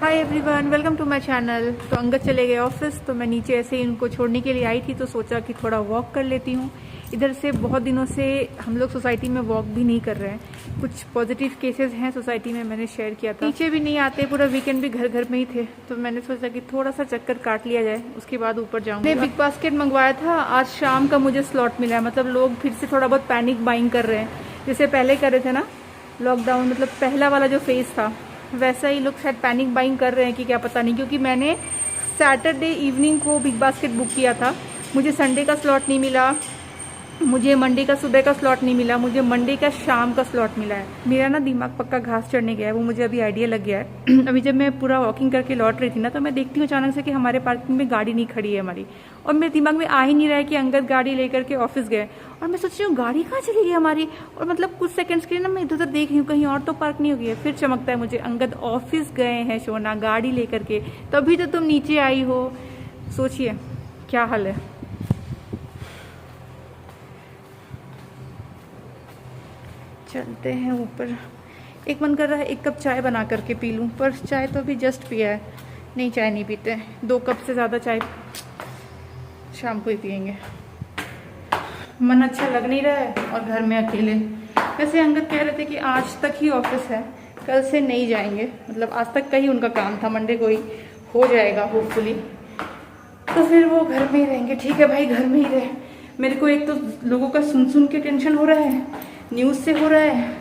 Hi everyone, welcome to my channel. तो अंगद चले गए ऑफिस, तो मैं नीचे ऐसे ही उनको छोड़ने के लिए आई थी, तो सोचा कि थोड़ा वॉक कर लेती हूँ। इधर से बहुत दिनों से हम लोग सोसाइटी में वॉक भी नहीं कर रहे हैं। कुछ पॉजिटिव केसेस हैं सोसाइटी में, मैंने शेयर किया था। नीचे भी नहीं आते, पूरा वीकेंड भी घर घर में ही थे, तो मैंने सोचा कि थोड़ा सा चक्कर काट लिया जाए, उसके बाद ऊपर जाऊँगी। बिग बास्केट मंगवाया था, आज शाम का मुझे स्लॉट मिला है। मतलब लोग फिर से थोड़ा बहुत पैनिक बाइंग कर रहे हैं, जैसे पहले कर रहे थे ना लॉकडाउन, मतलब पहला वाला जो फेज था, वैसा ही लोग शायद पैनिक बाइंग कर रहे हैं कि क्या पता नहीं। क्योंकि मैंने सैटरडे इवनिंग को बिग बास्केट बुक किया था, मुझे संडे का स्लॉट नहीं मिला, मुझे मंडे का सुबह का स्लॉट नहीं मिला, मुझे मंडे का शाम का स्लॉट मिला है। मेरा ना दिमाग पक्का घास चढ़ने गया है, वो मुझे अभी आइडिया लग गया है। अभी जब मैं पूरा वॉकिंग करके लौट रही थी ना, तो मैं देखती हूँ अचानक से कि हमारे पार्किंग में गाड़ी नहीं खड़ी है हमारी, और मेरे दिमाग में आ ही नहीं रहा है कि अंगद गाड़ी लेकर के ऑफिस गए। और मैं सोच रही हूँ गाड़ी कहाँ चली गई हमारी, और मतलब कुछ सेकंड्स के लिए ना मैं इधर उधर देख रही हूँ कहीं और तो पार्क नहीं हो गई है। फिर चमकता है मुझे, अंगद ऑफिस गए हैं सोना गाड़ी लेकर के, तभी तो तुम नीचे आई हो। सोचिए क्या हाल है। चलते हैं ऊपर। एक मन कर रहा है एक कप चाय बना करके पी लूँ, पर चाय तो अभी जस्ट पिया है। नहीं, चाय नहीं पीते, 2 कप से ज़्यादा चाय शाम को ही पियेंगे। मन अच्छा लग नहीं रहा है और घर में अकेले। वैसे अंगद कह रहे थे कि आज तक ही ऑफिस है, कल से नहीं जाएंगे, मतलब आज तक का ही उनका काम था, मंडे को ही हो जाएगा होपफुली, तो फिर वो घर में ही रहेंगे। ठीक है भाई, घर में ही रहे। मेरे को एक तो लोगों का सुन सुन के टेंशन हो रहा है, न्यूज़ से हो रहा है,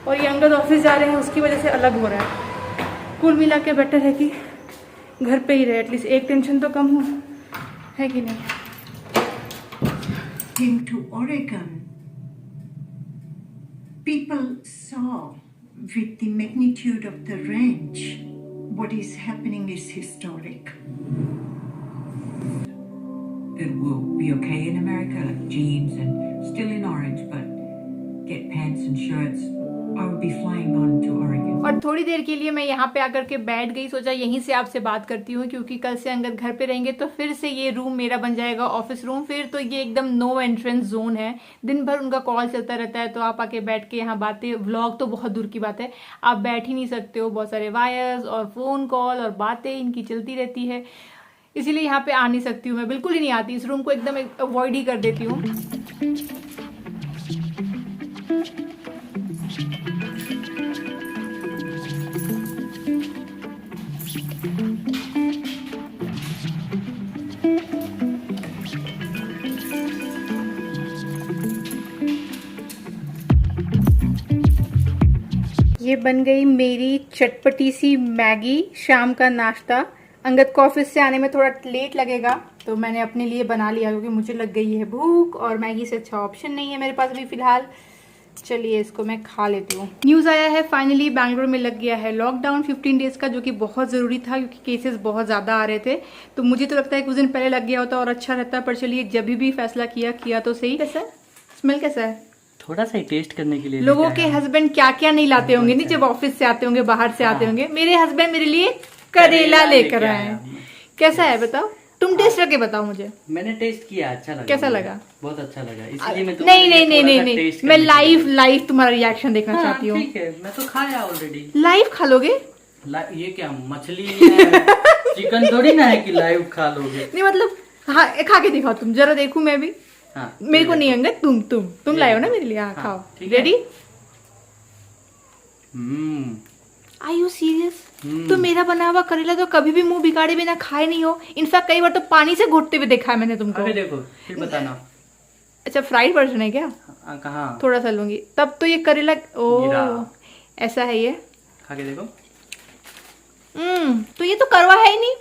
और ये अंगद ऑफिस जा रहे हैं उसकी वजह से अलग हो रहा है। कुल मिला के बेटर है कि घर पे ही रहे, एटलीस्ट एक टेंशन तो कम हो, है कि नहीं। Came to Oregon, people saw with the magnitude of the range, what is happening is historic. It will be okay in America, like jeans and still in orange, but get pants and shirts. I would be flying on to Oregon. और थोड़ी देर के लिए मैं यहाँ पे आकर के बैठ गई, सोचा यहीं से आपसे बात करती हूँ, क्योंकि कल से अंगद घर पे रहेंगे तो फिर से ये रूम मेरा बन जाएगा ऑफिस रूम। फिर तो ये एकदम नो एंट्रेंस जोन है, दिन भर उनका कॉल चलता रहता है, तो आप आके बैठ के यहाँ बातें, व्लॉग तो बहुत दूर की बात है, आप बैठ ही नहीं सकते हो। बहुत सारे वायर्स और फोन कॉल और बातें इनकी चलती रहती है, इसीलिए यहाँ पे आ नहीं सकती हूँ मैं, बिल्कुल ही नहीं आती। इस रूम को एकदम अवॉइड ही कर देती हूँ। ये बन गई मेरी चटपटी सी मैगी, शाम का नाश्ता। अंगद को ऑफिस से आने में थोड़ा लेट लगेगा, तो मैंने अपने लिए बना लिया, क्योंकि मुझे लग गई है भूख, और मैगी से अच्छा ऑप्शन नहीं है मेरे पास अभी फिलहाल। चलिए इसको मैं खा लेती हूँ। न्यूज़ आया है फाइनली बेंगलोर में लग गया है लॉकडाउन 15 डेज का, जो कि बहुत ज़रूरी था, क्योंकि केसेस बहुत ज़्यादा आ रहे थे। तो मुझे तो लगता है कुछ दिन पहले लग गया होता और अच्छा रहता, पर चलिए जब भी फैसला किया तो सही। कैसा स्मेल कैसा है? थोड़ा सा ही टेस्ट करने के लिए। लोगों के हस्बैंड क्या क्या नहीं लाते होंगे नहीं, जब ऑफिस से आते होंगे, बाहर से आते होंगे। मेरे हस्बैंड मेरे लिए करेला लेकर आए हैं। कैसा है बताओ, तुम टेस्ट करके बताओ मुझे। मैंने टेस्ट किया, अच्छा लगा। कैसा लगा? बहुत अच्छा लगा, इसलिए मैं नहीं, मैं लाइव तुम्हारा रिएक्शन देखना चाहती हूँ। ठीक है, मैं तो खाया ऑलरेडी। लाइव खा लोगे? ये क्या मछली है? चिकन थोड़ी ना है कि लाइव खा लोगे। नहीं मतलब हाँ, खा के दिखाओ तुम, जरा देखूं मैं भी। हाँ, मेरे को नहीं अंगद, तुम लाए हो ना मेरे लिए। हाँ खाओ। रेडी? Are you serious? तो मेरा बना हुआ करेला तो कभी भी मुंह बिगाड़े बिना खाए नहीं हो। इनफैक्ट कई बार तो पानी से घोटते हुए देखा है मैंने तुमको। अरे देखो, फिर बताना। अच्छा, फ्राइड वर्जन है क्या? कहाँ? थोड़ा सा लूंगी तब तो। ये करेला ओ ऐसा है, ये खा के देखो। तो ये तो करवा है ही नहीं।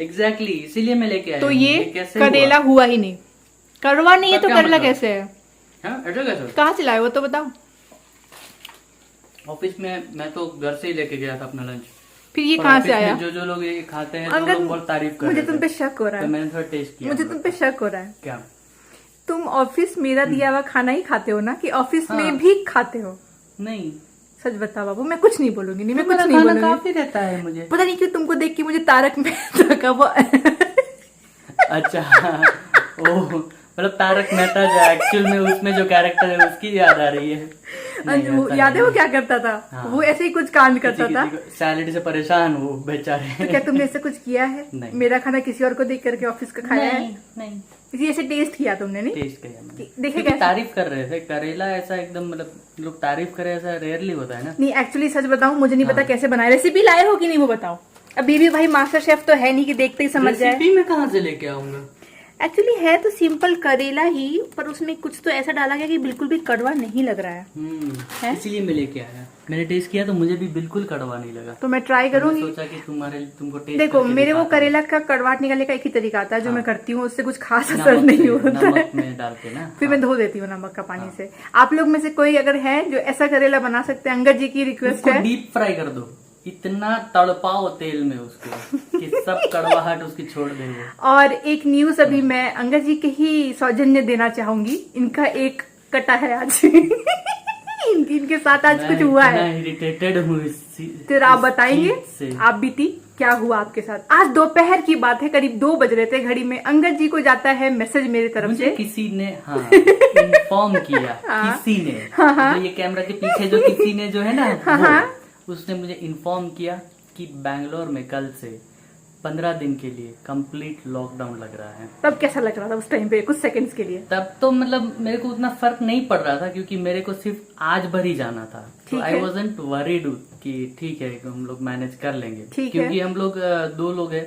एग्जैक्टली, इसीलिए मैं लेके आया। तो ये करेला हुआ ही नहीं, करवा नहीं है तो करेला कैसे है? कहाँ से लाए वो तो बताओ। ऑफिस में मैं तो घर से ही लेके गया था अपना लंच। फिर ये कहाँ से आया? जो लोग ये खाते हैं तो लोग बहुत तारीफ कर रहे थे। मुझे तुम पे शक हो रहा है। तो मैंने थोड़ा टेस्ट किया। मुझे तुम पे शक हो रहा है। क्या? तुम ऑफिस मेरा दिया हुआ खाना ही खाते हो ना, कि ऑफिस में भी खाते हो? नहीं, सच बता बाबू, मैं कुछ नहीं बोलूंगी। नहीं, मैं कुछ नहीं बोलूंगी। काफी रहता है मुझे, पता नहीं क्यों तुमको देख के मुझे तारक मेहता का वो अच्छा ओह, मतलब तारक मेहता जो एक्चुअल में उसमें जो कैरेक्टर है उसकी याद आ रही है। याद है वो क्या करता था? हाँ। वो ऐसे ही कुछ कांड करता था। सैलरी से परेशान वो बेचारे। तो क्या तुमने ऐसे कुछ किया है? नहीं। मेरा खाना किसी और को देख करके ऑफिस का खाया है? नहीं किसी ऐसे टेस्ट किया तुमने? नहीं टेस्ट किया मैंने। देखे क्योंकि कैसे? तारीफ कर रहे थे करेला ऐसा एकदम मतलब लोग तारीफ करे ऐसा रेयरली होता है ना। नहीं एक्चुअली सच बताऊं मुझे नहीं पता हाँ। कैसे बनाए। रेसिपी लाए हो कि नहीं वो बताओ। अभी भी भाई मास्टर शेफ तो है नहीं कि देखते ही समझ जाए। रेसिपी में कहाँ से लेके आऊंगा? एक्चुअली है तो सिंपल करेला ही, पर उसमें कुछ तो ऐसा डाला गया कि बिल्कुल भी कड़वा नहीं लग रहा है? इसीलिए मैं लेके आया। मैंने टेस्ट किया तो मुझे भी बिल्कुल कड़वा नहीं लगा। तो मैं ट्राई मैंने करूंगी। सोचा कि तुमको टेस्ट देखो करके मेरे वो दिखाता हूँ। करेला का कड़वाट निकालने का एक ही तरीका आता है जो हाँ। मैं करती हूँ, उससे कुछ खास असर नमक नहीं से- होता है। नमक में डाल के ना। फिर मैं धो देती हूँ नमक का पानी से। आप लोग में से कोई अगर है जो ऐसा करेला बना सकते हैं, अंगद जी की रिक्वेस्ट उसको है। डीप फ्राई कर दो, इतना तड़पाओ तेल में उसको कि सब कड़वाहट उसकी छोड़ दे वो। और एक न्यूज अभी मैं अंगद जी के ही सौजन्य देना चाहूंगी। इनका एक कटा है आज। इनके साथ आज कुछ हुआ है। मैं इरिटेटेड हूँ फिर आप बताएंगे से। आप बीती क्या हुआ आपके साथ। आज दोपहर की बात है, करीब 2 बज रहे थे घड़ी में। अंगद जी को जाता है मैसेज मेरी तरफ मुझे से। किसी ने इन्फॉर्म किया। हाँ। किसी ने जो ये कैमरा के पीछे जो किसी ने जो है ना उसने मुझे इन्फॉर्म किया कि बैंगलोर में कल से 15 दिन के लिए कंप्लीट लॉकडाउन लग रहा है। तब कैसा लग रहा था उस टाइम पे कुछ सेकंड्स के लिए? तब तो मतलब मेरे को उतना फर्क नहीं पड़ रहा था क्योंकि मेरे को सिर्फ आज भर ही जाना था। तो ठीक आई है। वॉजंट वरीड कि ठीक है हम लोग मैनेज कर लेंगे। ठीक क्योंकि है। हम लोग 2 लोग हैं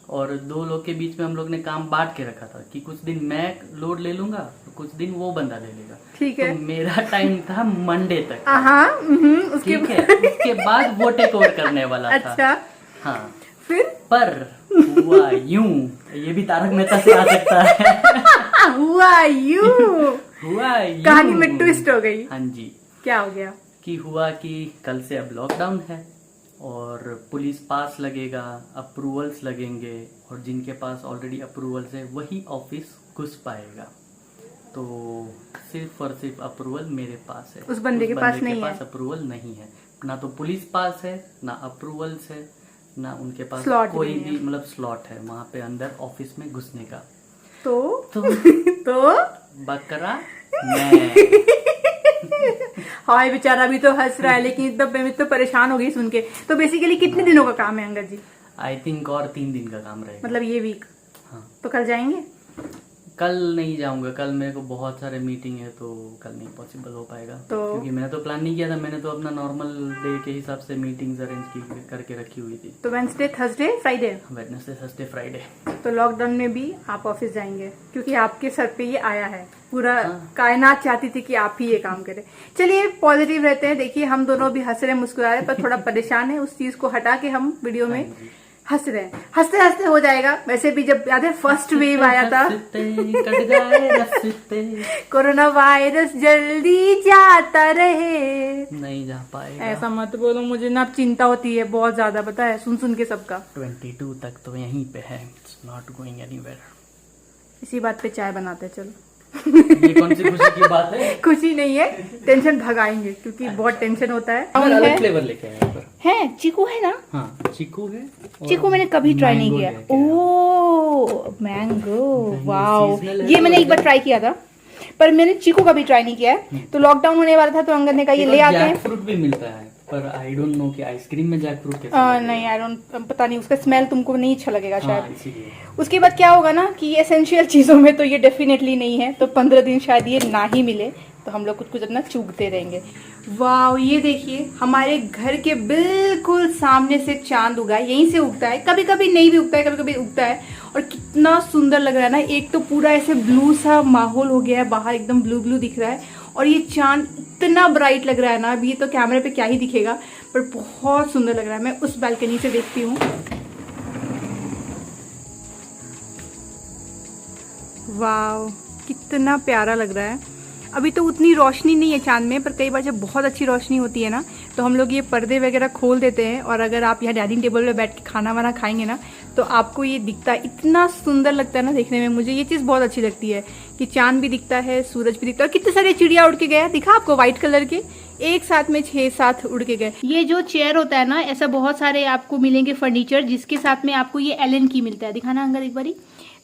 और 2 लोग के बीच में हम लोग ने काम बांट के रखा था कि कुछ दिन मैं लोड ले लूंगा, कुछ दिन वो बंदा ले लेगा। ठीक है। तो मेरा टाइम था मंडे तक। हाँ उसके ठीक है, उसके बाद वो टेक ओवर करने वाला था। अच्छा हाँ, फिर पर हुआ यूं, ये भी तारक मेहता से आ सकता है। हुआ यूं। हुआ यूं। कहानी में ट्विस्ट हो गई। हाँ जी, क्या हो गया? कि हुआ कि कल से अब लॉकडाउन है और पुलिस पास लगेगा, अप्रूवल्स लगेंगे और जिनके पास ऑलरेडी अप्रूवल्स है वही ऑफिस घुस पाएगा। तो सिर्फ और सिर्फ अप्रूवल मेरे पास है, उस बंदे के पास नहीं है। अप्रूवल नहीं है। ना तो पुलिस पास है, ना अप्रूवल्स है, ना उनके पास Slot कोई भी है। भी मतलब स्लॉट है वहां पे अंदर ऑफिस में घुसने का। तो तो बकरा मैं। हाय बेचारा भी तो हंस रहा है, लेकिन एकदम मैं तो परेशान हो गई सुन के। तो बेसिकली कितने दिनों का काम है अंगद जी? आई थिंक और 3 दिन का काम रहेगा। मतलब ये वीक। हाँ, तो कल जाएंगे? कल नहीं जाऊंगा। कल मेरे को बहुत सारे मीटिंग है तो कल नहीं पॉसिबल हो पाएगा। क्योंकि मैंने तो प्लान नहीं किया था। मैंने तो अपना नॉर्मल डे के हिसाब से मीटिंग्स अरेंज करके रखी हुई थी। तो Wednesday, Thursday, Friday. Wednesday, Thursday, Friday. तो लॉकडाउन में भी आप ऑफिस जाएंगे क्योंकि आपके सर पे ये आया है। पूरा हाँ। कायनात चाहती थी कि आप ही ये काम करें। चलिए पॉजिटिव रहते हैं। देखिए हम दोनों भी हंस रहे मुस्कुरा रहे, पर थोड़ा परेशान है। उस चीज को हटा के हम वीडियो में हंस रहे हैं। हंसते हंसते हो जाएगा। वैसे भी जब याद है फर्स्ट वेव आया था, कट जाए रस्ते, कोरोना वायरस जल्दी जाता रहे। नहीं जा पाएगा। ऐसा मत बोलो, मुझे ना चिंता होती है बहुत ज्यादा, पता है, सुन के सबका। 22 तक तो यहीं पे है। It's not going anywhere. इसी बात पे चाय बनाते हैं, चलो। ये कौन सी खुशी की बात है? खुशी नहीं है, टेंशन भगाएंगे क्योंकि बहुत टेंशन होता है। अलग फ्लेवर लेके आया पर। है चीकू है ना? हाँ, चीकू है। और चीकू मैंने कभी ट्राई नहीं मैंगो किया। लेके आया। ओह मैंगो, वाओ, seasonal है ये तो मैंने एक बार एकदम- ट्राई किया था, पर मैंने चीकू का भी ट्राई नहीं किया है। तो लॉकडाउन होने वाला था तो अंगद ने कहा ये ले आते हैं। जैक फ्रूट भी मिलता है पर आई डोंट नो कि आइसक्रीम में जैक फ्रूट कैसे नहीं आई डोंट, पता नहीं, उसका स्मेल तुमको नहीं अच्छा लगेगा हाँ, शायद। इसीलिए। उसके बाद क्या होगा ना कि एसेंशियल चीजों में तो ये डेफिनेटली नहीं है। तो 15 दिन शायद ये ना ही मिले, तो हम लोग कुछ कुछ अपना चूकते रहेंगे। वाह, ये देखिए हमारे घर के बिल्कुल सामने से चांद उगा है। यहीं से उगता है, कभी कभी नहीं भी उगता है, कभी कभी उगता है। और कितना सुंदर लग रहा है ना। एक तो पूरा ऐसे ब्लू सा माहौल हो गया है, बाहर एकदम ब्लू ब्लू दिख रहा है। और ये चांद इतना ब्राइट लग रहा है ना, अभी ये तो कैमरे पे क्या ही दिखेगा, पर बहुत सुंदर लग रहा है। मैं उस बालकनी से देखती हूँ। वाव, कितना प्यारा लग रहा है। अभी तो उतनी रोशनी नहीं है चांद में, पर कई बार जब बहुत अच्छी रोशनी होती है ना तो हम लोग ये पर्दे वगैरह खोल देते हैं। और अगर आप यहाँ डाइनिंग टेबल पे बैठ के खाना वाना खाएंगे ना तो आपको ये दिखता है, इतना सुंदर लगता है ना देखने में। मुझे ये चीज़ बहुत अच्छी लगती है कि चांद भी दिखता है, सूरज भी दिखता है। और कितने सारे चिड़िया उड़ के गया, दिखा आपको व्हाइट कलर के, एक साथ में 6-7 उड़ के गए। ये जो चेयर होता है ना, ऐसा बहुत सारे आपको मिलेंगे फर्नीचर, जिसके साथ में आपको ये एलन की मिलता है। दिखाना अंदर एक बारी।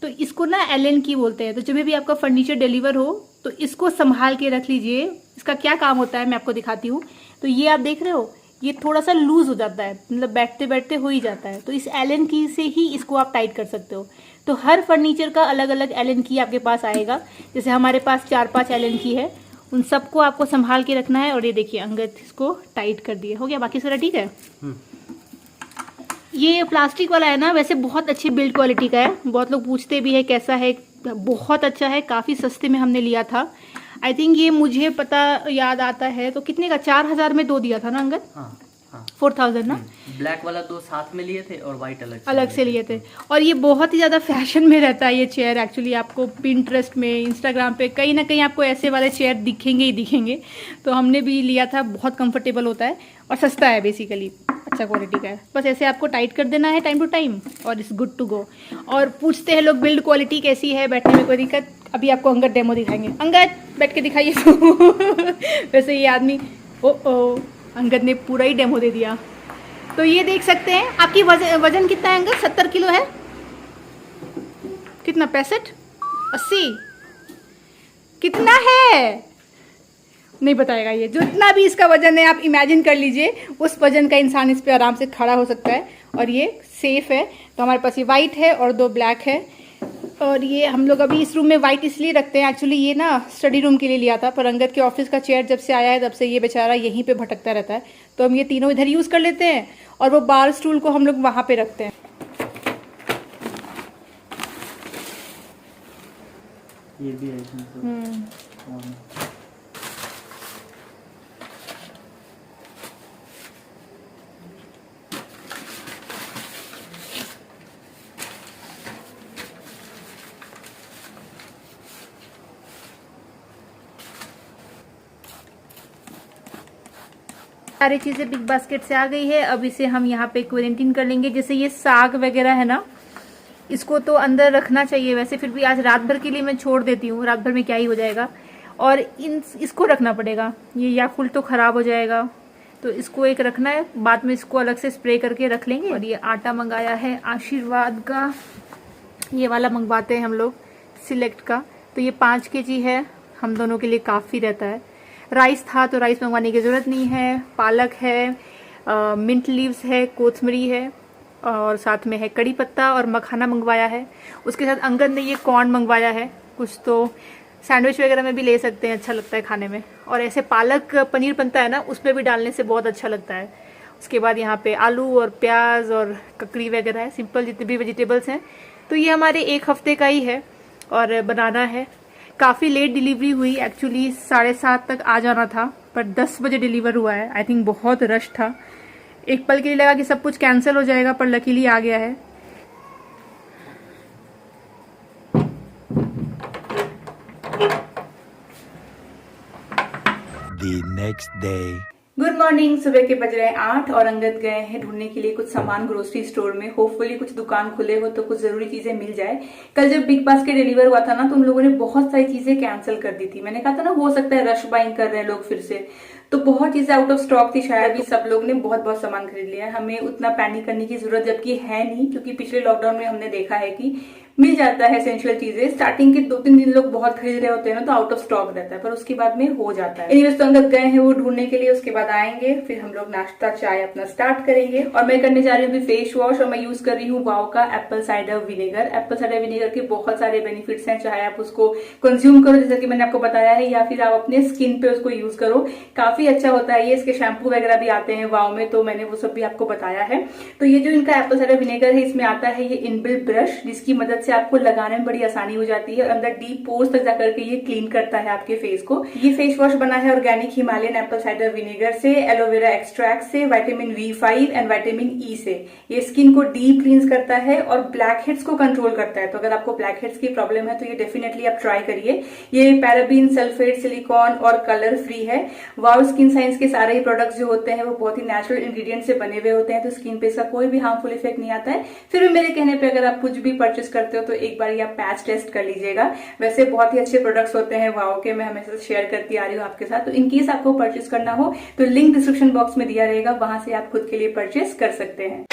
तो इसको ना एलन की बोलते हैं। तो जब भी आपका फर्नीचर डिलीवर हो तो इसको संभाल के रख लीजिए, इसका क्या काम होता है मैं आपको दिखाती हूँ। तो ये आप देख रहे हो, ये थोड़ा सा लूज हो जाता है, मतलब बैठते बैठते हो ही जाता है। तो इस एलन की से ही इसको आप टाइट कर सकते हो। तो हर फर्नीचर का अलग अलग एलन की आपके पास आएगा। जैसे हमारे पास 4-5 एलन की है, उन सबको आपको संभाल के रखना है। और ये देखिए अंगद इसको टाइट कर दिए, हो गया। बाकी सारा ठीक है। ये प्लास्टिक वाला है ना, वैसे बहुत अच्छी बिल्ड क्वालिटी का है। बहुत लोग पूछते भी है कैसा है, बहुत अच्छा है। काफ़ी सस्ते में हमने लिया था। आई थिंक ये मुझे पता याद आता है तो कितने का, 4000 में 2 दिया था ना अंगद? हाँ, 4000 ना। ब्लैक वाला 2 साथ में लिए थे और वाइट अलग से लिए थे। और ये बहुत ही ज़्यादा फैशन में रहता है ये चेयर। एक्चुअली आपको पिंटरेस्ट में, इंस्टाग्राम पे कहीं ना कहीं आपको ऐसे वाले चेयर दिखेंगे ही दिखेंगे। तो हमने भी लिया था, बहुत कंफर्टेबल होता है और सस्ता है, बेसिकली अच्छा क्वालिटी का है। बस ऐसे आपको टाइट कर देना है टाइम टू टाइम और इट्स गुड टू गो। और पूछते हैं लोग बिल्ड क्वालिटी कैसी है, बैठने में कोई दिक्कत? अभी आपको अंगद डेमो दिखाएंगे। अंगद बैठ के दिखाइए तो वैसे ये आदमी ओ अंगद ने पूरा ही डेमो दे दिया। तो ये देख सकते हैं। आपकी वजन कितना है अंगद? 70 किलो है? कितना, 65, 80 कितना है नहीं बताएगा ये। जितना भी इसका वजन है आप इमेजिन कर लीजिए, उस वजन का इंसान इस पे आराम से खड़ा हो सकता है। और ये सेफ है। तो हमारे पास ये वाइट है और 2 ब्लैक है। और ये हम लोग अभी इस रूम में वाइट इसलिए रखते हैं, एक्चुअली ये ना स्टडी रूम के लिए लिया था, पर अंगद के ऑफिस का चेयर जब से आया है तब से ये बेचारा यहीं पे भटकता रहता है। तो हम ये तीनों इधर यूज़ कर लेते हैं और वो बार स्टूल को हम लोग वहाँ पे रखते हैं। ये भी है। सारी चीज़ें बिग बास्केट से आ गई है। अब इसे हम यहाँ पे क्वारंटीन कर लेंगे। जैसे ये साग वगैरह है ना, इसको तो अंदर रखना चाहिए वैसे, फिर भी आज रात भर के लिए मैं छोड़ देती हूँ। रात भर में क्या ही हो जाएगा। और इसको रखना पड़ेगा, ये याकुल तो ख़राब हो जाएगा, तो इसको एक रखना है। बाद में इसको अलग से स्प्रे करके रख लेंगे। और ये आटा मंगाया है आशीर्वाद का, ये वाला मंगवाते हैं हम लोग सिलेक्ट का। तो ये 5 kg है, हम दोनों के लिए काफ़ी रहता है। राइस था तो राइस मंगवाने की ज़रूरत नहीं है। पालक है, मिंट लीव्स है, कोथमरी है और साथ में है कड़ी पत्ता और मखाना मंगवाया है। उसके साथ अंगद ने ये कॉर्न मंगवाया है। कुछ तो सैंडविच वगैरह में भी ले सकते हैं, अच्छा लगता है खाने में। और ऐसे पालक पनीर बनता है ना, उसमें भी डालने से बहुत अच्छा लगता है। उसके बाद यहाँ पे आलू और प्याज और ककड़ी वगैरह है, सिंपल जितने भी वेजिटेबल्स हैं। तो ये हमारे 1 हफ्ते का ही है और बनाना है। काफ़ी लेट डिलीवरी हुई, एक्चुअली 7:30 तक आ जाना था पर 10 बजे डिलीवर हुआ है। आई थिंक बहुत रश था, एक पल के लिए लगा कि सब कुछ कैंसिल हो जाएगा, पर लकीली आ गया है। The next day. Good morning. सुबह के बज रहे हैं 8 और अंगद गए हैं ढूंढने के लिए कुछ सामान ग्रोसरी स्टोर में। होपफुली कुछ दुकान खुले हो तो कुछ जरूरी चीजें मिल जाए। कल जब बिग बास्केट डिलीवर हुआ था ना, तो उन लोगों ने बहुत सारी चीजें कैंसिल कर दी थी। मैंने कहा था ना, हो सकता है रश बाइंग कर रहे हैं लोग फिर से, तो बहुत चीजें आउट ऑफ स्टॉक थी शायद। अभी सब लोग ने बहुत सामान खरीद लिया है। हमें उतना पैनिक करने की जरूरत जबकि है नहीं, क्योंकि पिछले लॉकडाउन में हमने देखा है कि मिल जाता है एसेंशियल चीजें। स्टार्टिंग के 2-3 दिन लोग बहुत खरीद रहे होते हैं ना, तो आउट ऑफ स्टॉक रहता है, पर उसके बाद में हो जाता है। एनीवेज तो अंगद गए हैं वो ढूंढने के लिए, उसके बाद आएंगे, फिर हम लोग नाश्ता चाय अपना स्टार्ट करेंगे। और मैं करने जा रही हूँ फेस वॉश, और मैं यूज कर रही हूँ वाओ का Apple cider vinegar. Apple cider vinegar के बहुत सारे बेनिफिट्स हैं, चाहे आप उसको कंज्यूम करो जैसा कि मैंने आपको बताया है, या फिर आप अपने स्किन पे उसको यूज करो, काफी अच्छा होता है ये। इसके शैम्पू वगैरह भी आते हैं वाओ में, तो मैंने वो सब भी आपको बताया है। तो ये जो इनका एप्पल साइडर विनेगर है, इसमें आता है ये इनबिल्ट ब्रश, जिसकी मदद से आपको लगाने बड़ी आसानी हो जाती है और अंदर डीप पोर्स तक जाकर के ये क्लीन करता है आपके फेस को। ये फेस वॉश बना है organic Himalayan Apple cider vinegar से, एलोवेरा एक्सट्रैक्ट से, vitamin V5 and vitamin E से। ये स्किन को डीप क्लींस करता है और ब्लैक हेड्स को कंट्रोल करता है। तो अगर आपको ब्लैक हेड्स की प्रॉब्लम है तो ये डेफिनेटली आप ट्राई करिए। ये पैराबीन, सल्फेट, सिलिकॉन और कलर फ्री है। वाओ स्किन साइंस के सारे ही प्रोडक्ट्स जो होते हैं वो बहुत ही नेचुरल इंग्रेडिएंट से बने हुए होते हैं, तो स्किन पे इसका कोई भी हार्मफुल इफेक्ट नहीं आता है। फिर भी मेरे कहने पे अगर आप कुछ भी परचेस करते हो तो एक बार आप पैच टेस्ट कर लीजिएगा। वैसे बहुत ही अच्छे प्रोडक्ट्स होते हैं वाओ के, मैं हमेशा शेयर करती आ रही हूँ आपके साथ। तो इनकेस आपको परचेस करना हो तो लिंक डिस्क्रिप्शन बॉक्स में दिया रहेगा, वहां से आप खुद के लिए परचेस कर सकते हैं।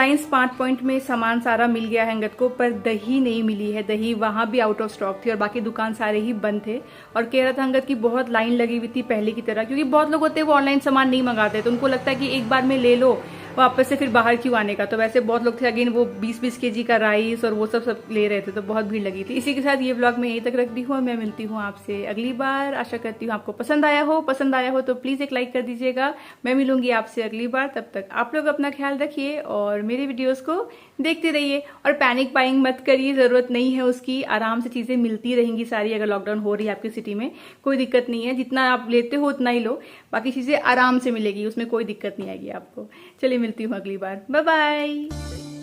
रिलायंस 5 पॉइंट में सामान सारा मिल गया है अंगद को, पर दही नहीं मिली है। दही वहां भी आउट ऑफ स्टॉक थी और बाकी दुकान सारे ही बंद थे। और कह रहा था अंगद की बहुत लाइन लगी हुई थी पहले की तरह, क्योंकि बहुत लोग होते हैं वो ऑनलाइन सामान नहीं मंगाते, तो उनको लगता है कि एक बार में ले लो, वापस से फिर बाहर क्यों आने का। तो वैसे बहुत लोग थे, अगेन वो 20-20 kg का राइस और वो सब ले रहे थे, तो बहुत भीड़ लगी थी। इसी के साथ ये व्लॉग मैं यहीं तक रखती हूँ और मैं मिलती हूँ आपसे अगली बार। आशा करती हूँ आपको पसंद आया हो तो प्लीज एक लाइक कर दीजिएगा। मैं मिलूंगी आपसे अगली बार, तब तक आप लोग अपना ख्याल रखिए और मेरे वीडियोस को देखते रहिए। और पैनिक बाइंग मत करिए, जरूरत नहीं है उसकी, आराम से चीजें मिलती रहेंगी सारी। अगर लॉकडाउन हो रही है आपकी सिटी में कोई दिक्कत नहीं है, जितना आप लेते हो उतना ही लो, बाकी चीजें आराम से मिलेगी, उसमें कोई दिक्कत नहीं आएगी आपको। चलिए मिलती हूँ अगली बार, बाय बाय।